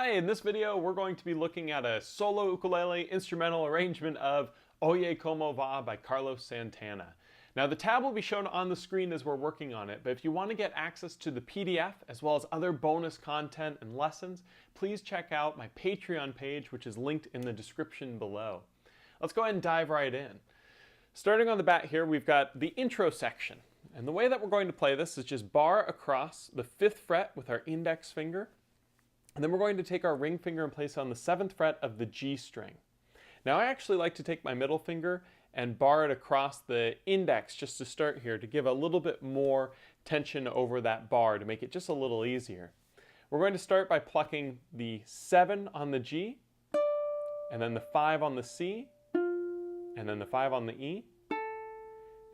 Hi, in this video we're going to be looking at a solo ukulele instrumental arrangement of Oye Como Va by Carlos Santana. Now the tab will be shown on the screen as we're working on it, but if you want to get access to the PDF as well as other bonus content and lessons, please check out my Patreon page, which is linked in the description below. Let's go ahead and dive right in. Starting on the bat here, we've got the intro section. And the way that we're going to play this is just bar across the 5th fret with our index finger. And then we're going to take our ring finger and place it on the 7th fret of the G string. Now I actually like to take my middle finger and bar it across the index just to start here to give a little bit more tension over that bar to make it just a little easier. We're going to start by plucking the 7 on the G, and then the 5 on the C, and then the 5 on the E.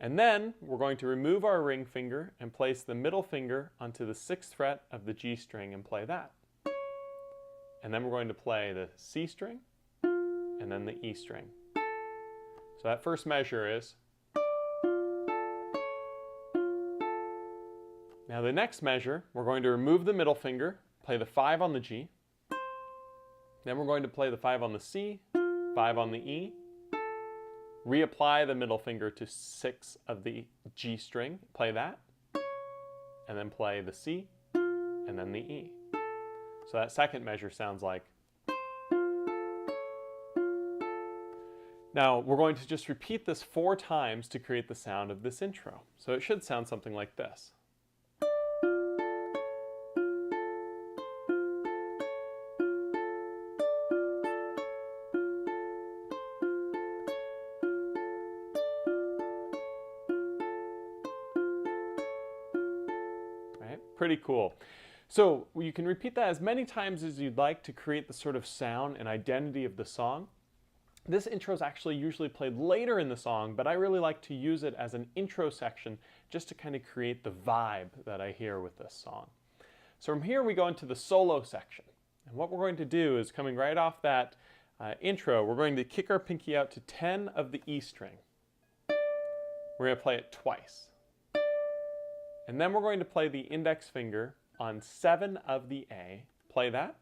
And then we're going to remove our ring finger and place the middle finger onto the 6th fret of the G string and play that. And then we're going to play the C string and then the E string. So that first measure is. Now the next measure, we're going to remove the middle finger, play the 5 on the G. Then we're going to play the 5 on the C, 5 on the E. Reapply the middle finger to 6 of the G string, play that. And then play the C and then the E. So that second measure sounds like. Now we're going to just repeat this 4 times to create the sound of this intro. So it should sound something like this. Right? Pretty cool. So you can repeat that as many times as you'd like to create the sort of sound and identity of the song. This intro is actually usually played later in the song, but I really like to use it as an intro section just to kind of create the vibe that I hear with this song. So from here we go into the solo section. And what we're going to do is, coming right off that intro, we're going to kick our pinky out to 10 of the E string. We're going to play it twice. And then we're going to play the index finger on 7 of the A, play that.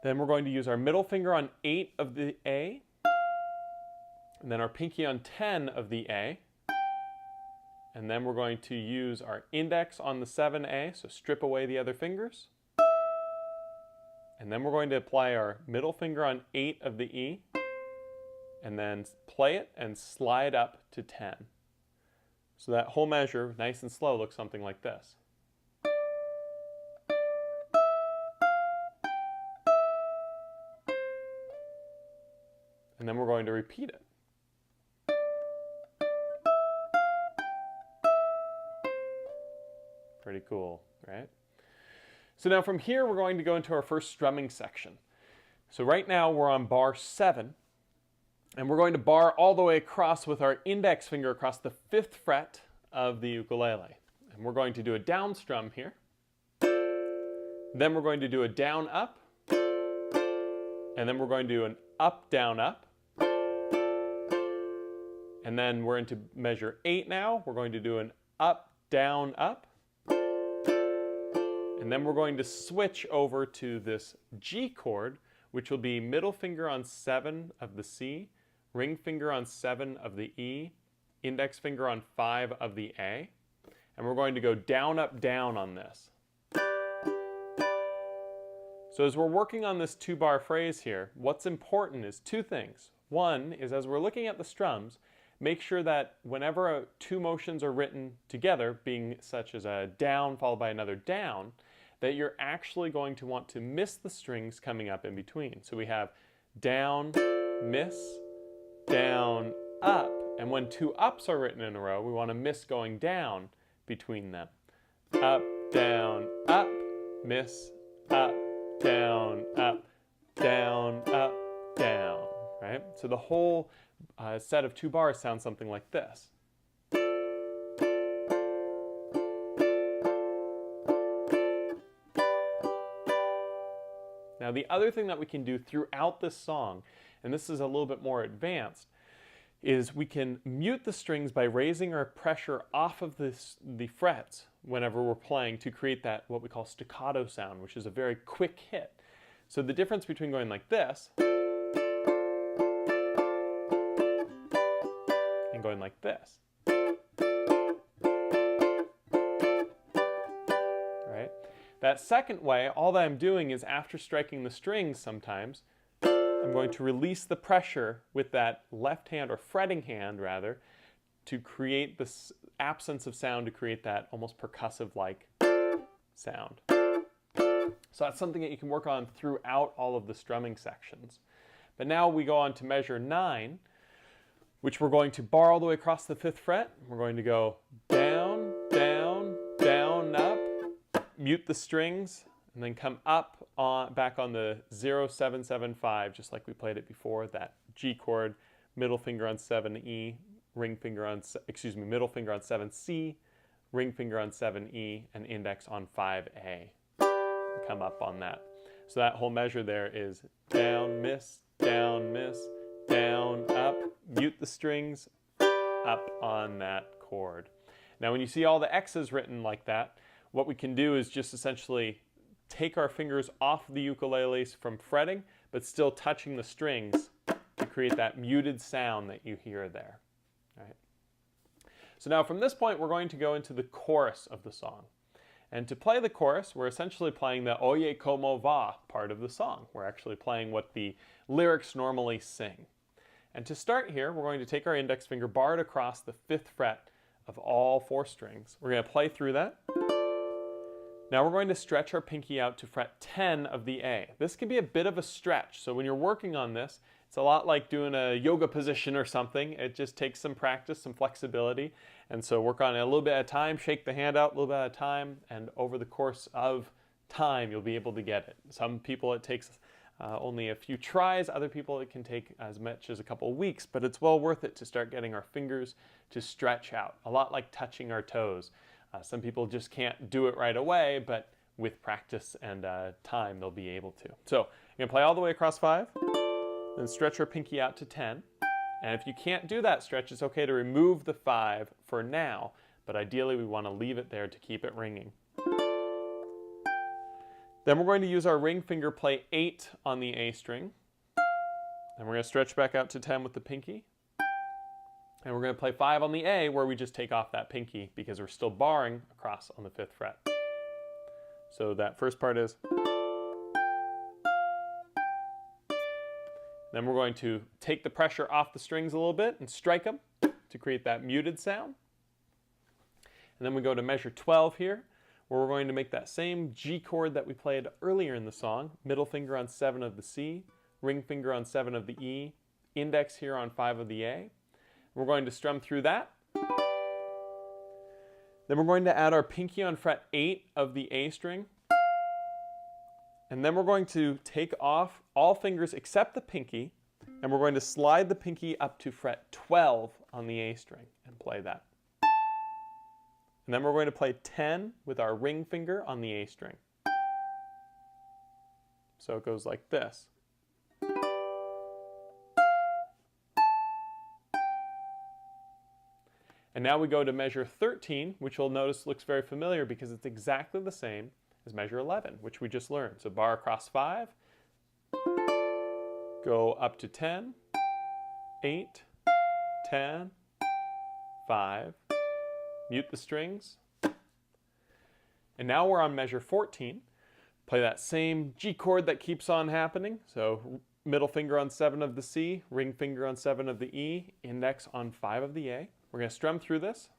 Then we're going to use our middle finger on 8 of the A, and then our pinky on 10 of the A, and then we're going to use our index on the 7A, so strip away the other fingers, and then we're going to apply our middle finger on 8 of the E, and then play it and slide up to 10. So that whole measure, nice and slow, looks something like this. And then we're going to repeat it. Pretty cool, right? So now from here we're going to go into our first strumming section. So right now we're on bar 7, and we're going to bar all the way across with our index finger across the 5th fret of the ukulele. And we're going to do a down strum here. Then we're going to do a down up, and then we're going to do an up down up. And then we're into measure 8 now. We're going to do an up, down, up. And then we're going to switch over to this G chord, which will be middle finger on 7 of the C, ring finger on 7 of the E, index finger on 5 of the A. And we're going to go down, up, down on this. So as we're working on this 2-bar phrase here, what's important is 2 things. One is, as we're looking at the strums, make sure that whenever 2 motions are written together, being such as a down followed by another down, that you're actually going to want to miss the strings coming up in between. So we have down, miss, down, up. And when 2 ups are written in a row, we want to miss going down between them. Up, down, up, miss, up, down, up, down, up, down. Right? So the whole set of 2 bars sounds something like this. Now the other thing that we can do throughout this song, and this is a little bit more advanced, is we can mute the strings by raising our pressure off of the frets whenever we're playing to create that what we call staccato sound, which is a very quick hit. So the difference between going like this and going like this, right? That second way, all that I'm doing is after striking the strings sometimes, I'm going to release the pressure with that left hand, or fretting hand rather, to create this absence of sound, to create that almost percussive-like sound. So that's something that you can work on throughout all of the strumming sections. But now we go on to measure 9, which we're going to bar all the way across the 5th fret. We're going to go down, down, down, up, mute the strings, and then come up back on the 0, 7, 7, 5, just like we played it before, that G chord, middle finger on 7E, ring finger on, middle finger on 7C, ring finger on 7E, and index on 5A. Come up on that. So that whole measure there is down, miss, down, miss, down, up, mute the strings, up on that chord. Now when you see all the X's written like that, what we can do is just essentially take our fingers off the ukuleles from fretting, but still touching the strings to create that muted sound that you hear there. Right? So now from this point, we're going to go into the chorus of the song. And to play the chorus, we're essentially playing the Oye Como Va part of the song. We're actually playing what the lyrics normally sing. And to start here, we're going to take our index finger barred across the 5th fret of all 4 strings. We're going to play through that. Now we're going to stretch our pinky out to fret 10 of the A. This can be a bit of a stretch, so when you're working on this, it's a lot like doing a yoga position or something. It just takes some practice, some flexibility, and so work on it a little bit at a time, shake the hand out a little bit at a time, and over the course of time you'll be able to get it. Some people it takes only a few tries, other people it can take as much as a couple of weeks, but it's well worth it to start getting our fingers to stretch out, a lot like touching our toes. Some people just can't do it right away, but with practice and time, they'll be able to. So I'm going to play all the way across 5, then stretch our pinky out to 10. And if you can't do that stretch, it's okay to remove the 5 for now, but ideally we want to leave it there to keep it ringing. Then we're going to use our ring finger, play 8 on the A string. And we're going to stretch back out to 10 with the pinky. And we're going to play 5 on the A, where we just take off that pinky because we're still barring across on the 5th fret. So that first part is. Then we're going to take the pressure off the strings a little bit and strike them to create that muted sound. And then we go to measure 12 here, where we're going to make that same G chord that we played earlier in the song. Middle finger on 7 of the C, ring finger on 7 of the E, index here on 5 of the A. We're going to strum through that. Then we're going to add our pinky on fret 8 of the A string. And then we're going to take off all fingers except the pinky, and we're going to slide the pinky up to fret 12 on the A string and play that. And then we're going to play 10 with our ring finger on the A string. So it goes like this. And now we go to measure 13, which you'll notice looks very familiar because it's exactly the same as measure 11, which we just learned. So bar across 5, go up to 10, 8, 10, 5, mute the strings. And now we're on measure 14. Play that same G chord that keeps on happening. So middle finger on 7 of the C, ring finger on 7 of the E, index on 5 of the A. We're going to strum through this.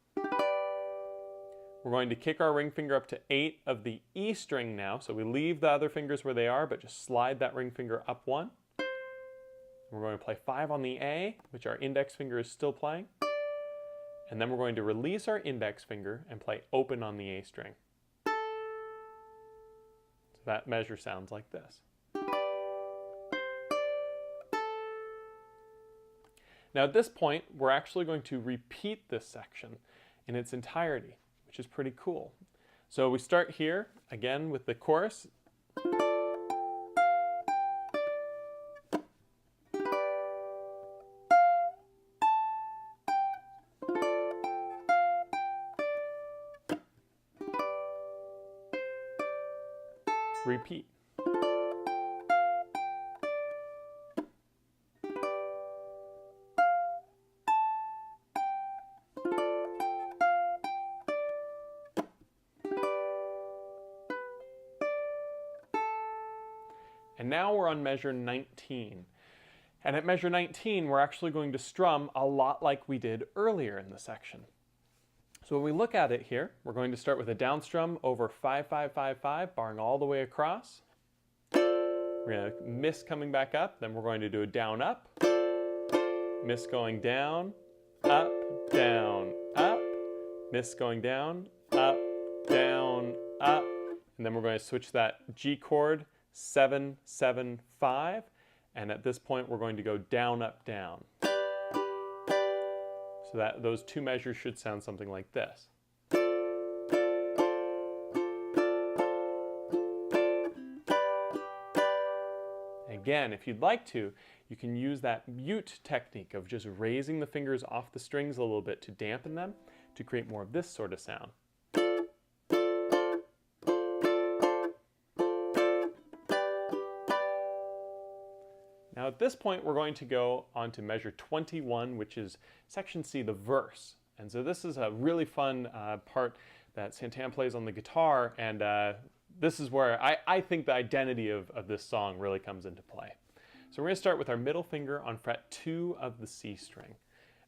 We're going to kick our ring finger up to 8 of the E string now. So we leave the other fingers where they are, but just slide that ring finger up 1. We're going to play 5 on the A, which our index finger is still playing. And then we're going to release our index finger and play open on the A string. So that measure sounds like this. Now at this point, we're actually going to repeat this section in its entirety, which is pretty cool. So we start here, again with the chorus. repeat. And now we're on measure 19. And at measure 19, we're actually going to strum a lot like we did earlier in the section. So when we look at it here, we're going to start with a down strum over 5, 5, 5, 5, barring all the way across. We're going to miss coming back up, then we're going to do a down up, miss going down, up, miss going down, up, and then we're going to switch that G chord 7, 7, 5, and at this point we're going to go down, up, down. So that those two measures should sound something like this. Again, if you'd like to, you can use that mute technique of just raising the fingers off the strings a little bit to dampen them to create more of this sort of sound. Now at this point we're going to go on to measure 21, which is section C, the verse. And so this is a really fun part that Santana plays on the guitar, and this is where I think the identity of this song really comes into play. So we're going to start with our middle finger on fret 2 of the C string.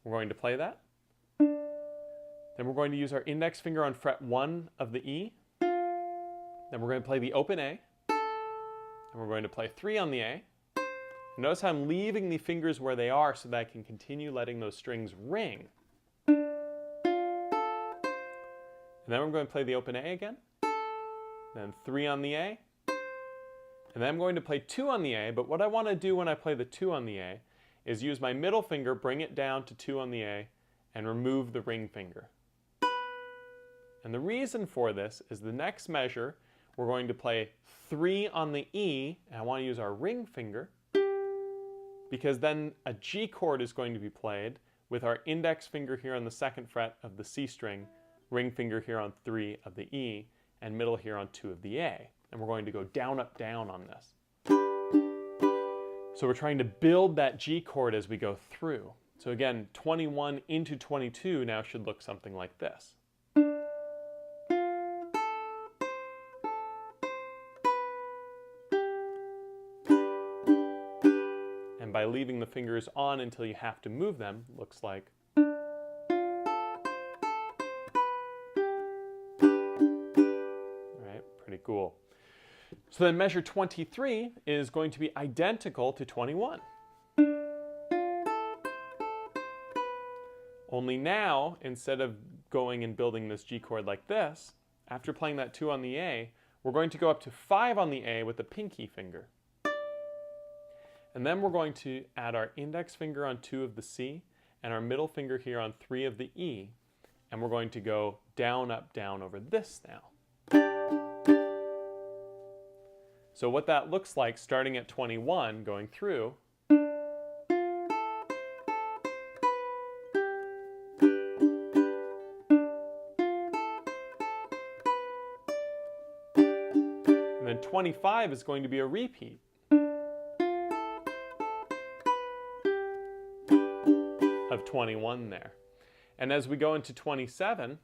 We're going to play that. Then we're going to use our index finger on fret 1 of the E. Then we're going to play the open A. And we're going to play 3 on the A. Notice how I'm leaving the fingers where they are so that I can continue letting those strings ring. And then we're going to play the open A again. Then 3 on the A. And then I'm going to play 2 on the A, but what I want to do when I play the 2 on the A is use my middle finger, bring it down to 2 on the A, and remove the ring finger. And the reason for this is the next measure, we're going to play 3 on the E, and I want to use our ring finger, because then a G chord is going to be played with our index finger here on the 2nd fret of the C string, ring finger here on 3 of the E, and middle here on 2 of the A. And we're going to go down, up, down on this. So we're trying to build that G chord as we go through. So again, 21 into 22 now should look something like this. And by leaving the fingers on until you have to move them, looks like. Alright, pretty cool. So then measure 23 is going to be identical to 21. Only now, instead of going and building this G chord like this, after playing that 2 on the A, we're going to go up to 5 on the A with the pinky finger. And then we're going to add our index finger on 2 of the C and our middle finger here on 3 of the E, and we're going to go down, up, down over this now. So what that looks like starting at 21 going through, and then 25 is going to be a repeat. Of 21 there. And as we go into 27,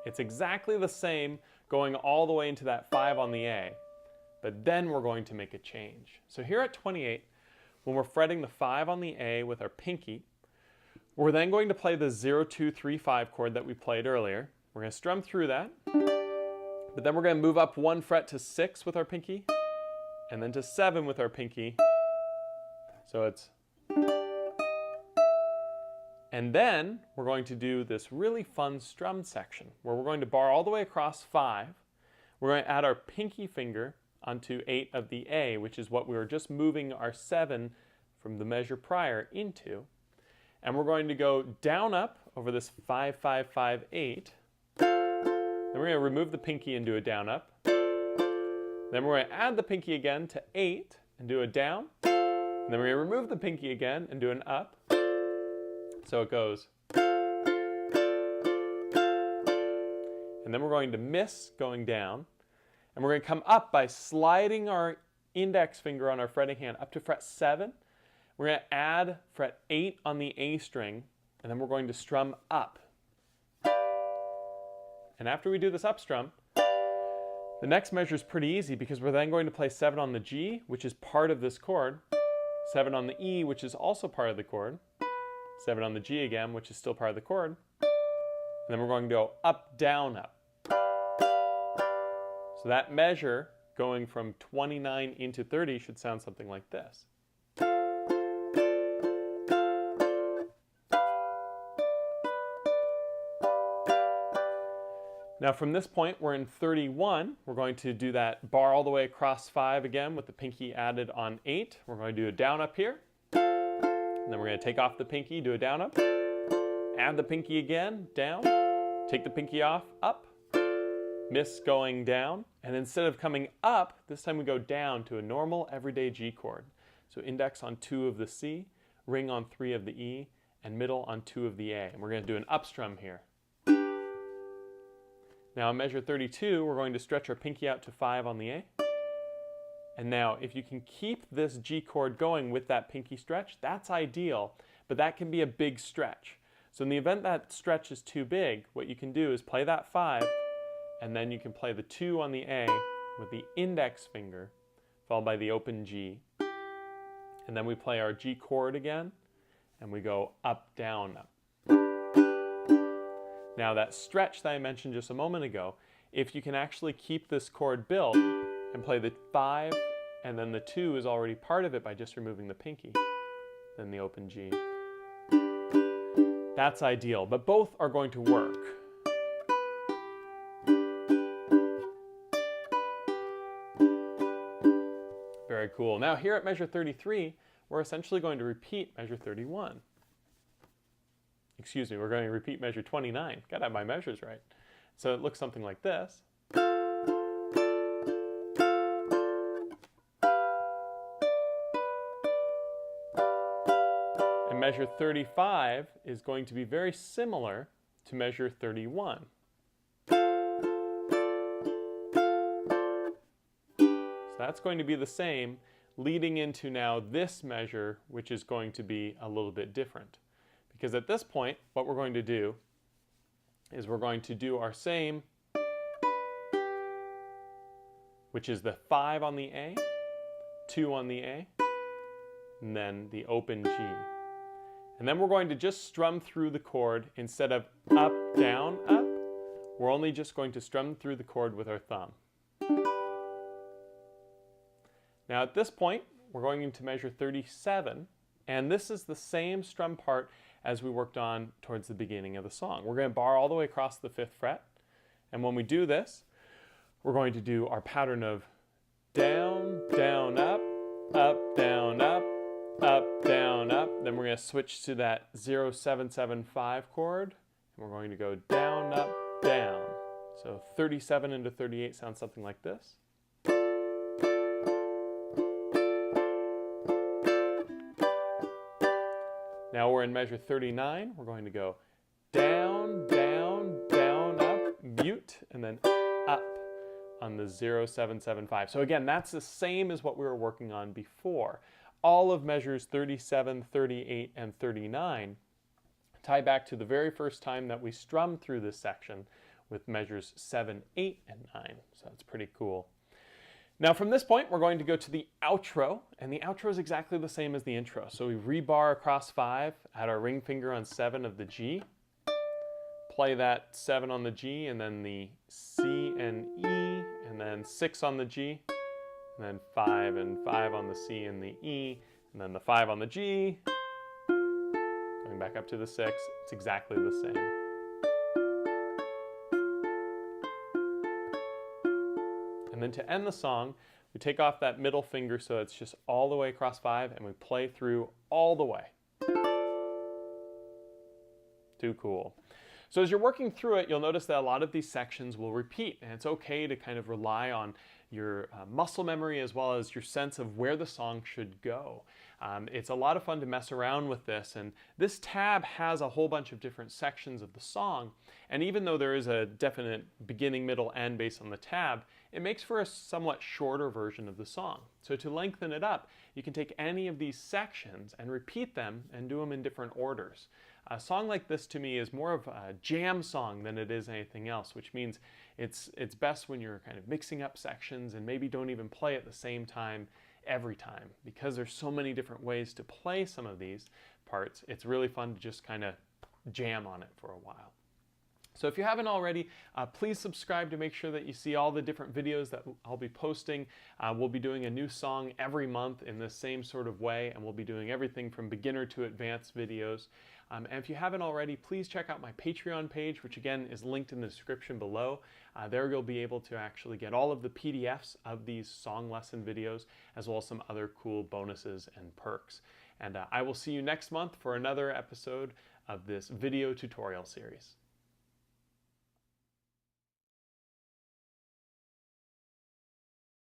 it's exactly the same going all the way into that 5 on the A, but then we're going to make a change. So here at 28, when we're fretting the 5 on the A with our pinky, we're then going to play the 0, 2, 3, 5 chord that we played earlier. We're going to strum through that, but then we're going to move up 1 fret to 6 with our pinky, and then to 7 with our pinky. So it's, and then we're going to do this really fun strum section where we're going to bar all the way across 5. We're going to add our pinky finger onto 8 of the A, which is what we were just moving our 7 from the measure prior into. And we're going to go down, up over this 5, 5, 5, 8. Then we're going to remove the pinky and do a down, up. Then we're going to add the pinky again to 8 and do a down. And then we're going to remove the pinky again and do an up. So it goes. And and then we're going to miss going down, and we're going to come up by sliding our index finger on our fretting hand up to fret 7. We're going to add fret 8 on the A string, and then we're going to strum up. And after we do this up strum, the next measure is pretty easy because we're then going to play 7 on the G, which is part of this chord, 7 on the E, which is also part of the chord, 7 on the G again, which is still part of the chord, and then we're going to go up, down, up. So that measure going from 29 into 30 should sound something like this. Now from this point, we're in 31. We're going to do that bar all the way across 5 again with the pinky added on 8. We're going to do a down up here. And then we're going to take off the pinky, do a down up. Add the pinky again, down. Take the pinky off, up. Miss going down. And instead of coming up, this time we go down to a normal everyday G chord. So index on 2 of the C, ring on 3 of the E, and middle on 2 of the A. And we're going to do an up strum here. Now in measure 32, we're going to stretch our pinky out to 5 on the A. And now if you can keep this G chord going with that pinky stretch, that's ideal, but that can be a big stretch. So in the event that stretch is too big, what you can do is play that 5, and then you can play the 2 on the A with the index finger, followed by the open G. And then we play our G chord again, and we go up, down, up. Now that stretch that I mentioned just a moment ago, if you can actually keep this chord built and play the 5 and then the 2 is already part of it by just removing the pinky, then the open G. That's ideal, but both are going to work. Very cool. Now here at measure 33, we're essentially going to repeat measure 31. Excuse me, we're going to repeat measure 29. Gotta have my measures right. So it looks something like this. And measure 35 is going to be very similar to measure 31. So that's going to be the same, leading into now this measure, which is going to be a little bit different. Because at this point, what we're going to do is we're going to do our same, which is the 5 on the A, 2 on the A, and then the open G. And then we're going to just strum through the chord instead of up, down, up. We're only just going to strum through the chord with our thumb. Now at this point, we're going into measure 37, and this is the same strum part as we worked on towards the beginning of the song. We're going to bar all the way across the 5th fret, and when we do this, we're going to do our pattern of down, down, up, down, up, down, up. Then we're going to switch to that 0-7-7-5 chord, and we're going to go down, up, down. So 37 into 38 sounds something like this. Now we're in measure 39. We're going to go down, down, down, up, mute, and then up on the 0-7-7-5. So again, that's the same as what we were working on before. All of measures 37, 38, and 39 tie back to the very first time that we strummed through this section with measures 7, 8, and 9. So that's pretty cool. Now from this point, we're going to go to the outro, and the outro is exactly the same as the intro. So we rebar across 5, add our ring finger on 7 of the G, play that 7 on the G, and then the C and E, and then 6 on the G, and then 5 and 5 on the C and the E, and then the 5 on the G, going back up to the 6. It's exactly the same. And then to end the song, we take off that middle finger so it's just all the way across 5, and we play through all the way. Too cool. So as you're working through it, you'll notice that a lot of these sections will repeat, and it's okay to kind of rely on your muscle memory as well as your sense of where the song should go. It's a lot of fun to mess around with this, and this tab has a whole bunch of different sections of the song, and even though there is a definite beginning, middle, end based on the tab, it makes for a somewhat shorter version of the song. So to lengthen it up, you can take any of these sections and repeat them and do them in different orders. A song like this to me is more of a jam song than it is anything else, which means it's best when you're kind of mixing up sections and maybe don't even play at the same time every time. Because there's so many different ways to play some of these parts, it's really fun to just kind of jam on it for a while. So if you haven't already, please subscribe to make sure that you see all the different videos that I'll be posting. We'll be doing a new song every month in the same sort of way, and we'll be doing everything from beginner to advanced videos. And if you haven't already, please check out my Patreon page, which again is linked in the description below. There you'll be able to actually get all of the PDFs of these song lesson videos, as well as some other cool bonuses and perks. And I will see you next month for another episode of this video tutorial series.